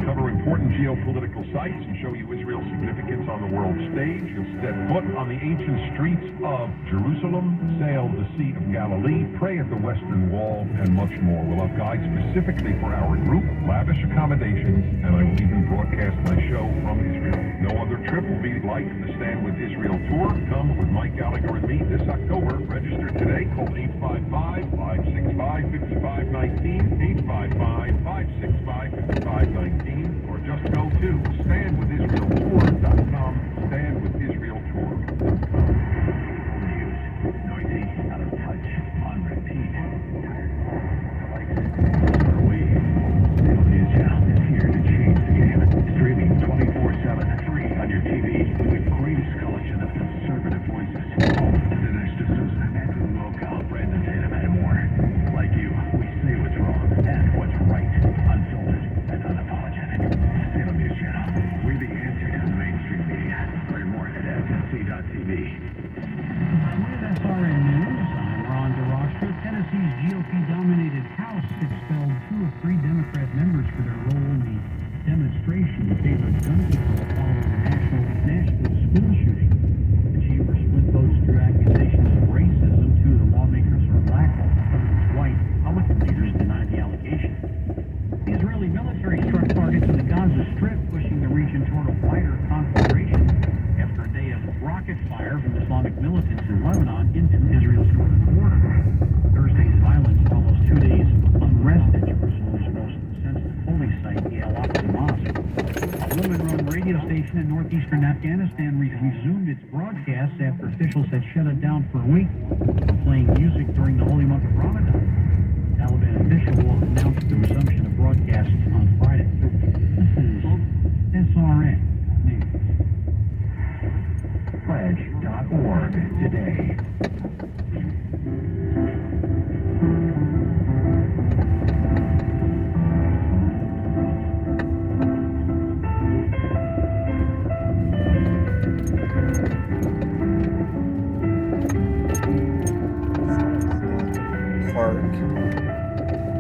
cover important geopolitical sites and show you Israel's significance on the world stage. You'll step foot on the ancient streets of Jerusalem, sail the Sea of Galilee, pray at the Western Wall, and much more. We'll have guides specifically for our group, lavish accommodations, and I will even broadcast my show from Israel. No other trip will be like the Stand With Israel tour. Come with Mike Gallagher and me this October. Register today. Call 855-565-5519, 855-565-5519, or just go to standwithisraeltour.com, standwithisraeltour.com. Noisy, out of touch, on repeat. Away. Little News Channel is here to change the game. Streaming 24/7, free on your TV, with the greatest collection of conservative voices. Dinesh D'Souza, Andrew Locale, Brandon Tatum, and more. Like you, we say what's wrong and what's right, unfiltered and unapologetic. Little News Channel. We're the answer to the mainstream media. Learn more at SNC.tv. With SRN News, I'm Ron DeRostra. Tennessee's GOP-dominated House expelled 2 of 3 Democrat members for their role in the demonstration in favor of gun control following the Nashville school shooting. The chamber split votes through accusations of racism. 2 of the lawmakers are black, while the third white. Republican leaders denied the allegation. The Israeli military struck targets in the Gaza Strip, pushing the region toward a wider conflagration after a day of rocket fire from Islamic militants in Lebanon into Israel's northern border. Thursday's violence follows 2 days of unrest at Jerusalem's most sensitive holy site, the Al-Aqsa Mosque. A woman-run radio station in northeastern Afghanistan resumed its broadcasts after officials had shut it down for a week for playing music during the holy month of Ramadan. Taliban official announced the resumption of broadcasts on Friday. This is SRN News. Pledge.org today.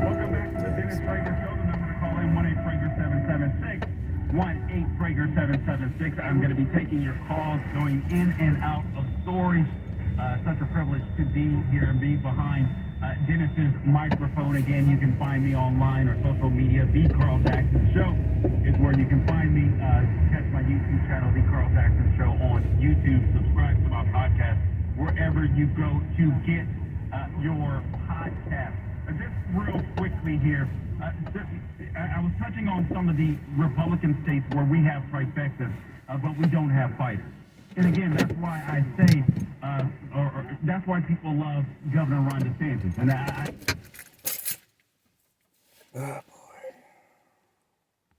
Welcome back to the Dennis Prager Show. The number to call in, 1-8-Prager-776. 1-8-Prager-776. I'm going to be taking your calls, going in and out of stories. Such a privilege to be here and be behind Dennis's microphone. Again, you can find me online or social media. The Carl Jackson Show is where you can find me. Catch my YouTube channel, The Carl Jackson Show, on YouTube. Subscribe to my podcast wherever you go to get your podcast. Just real quickly here, I was touching on some of the Republican states where we have trifectas, but we don't have fighters. And again, that's why I say, or that's why people love Governor Ron DeSantis. And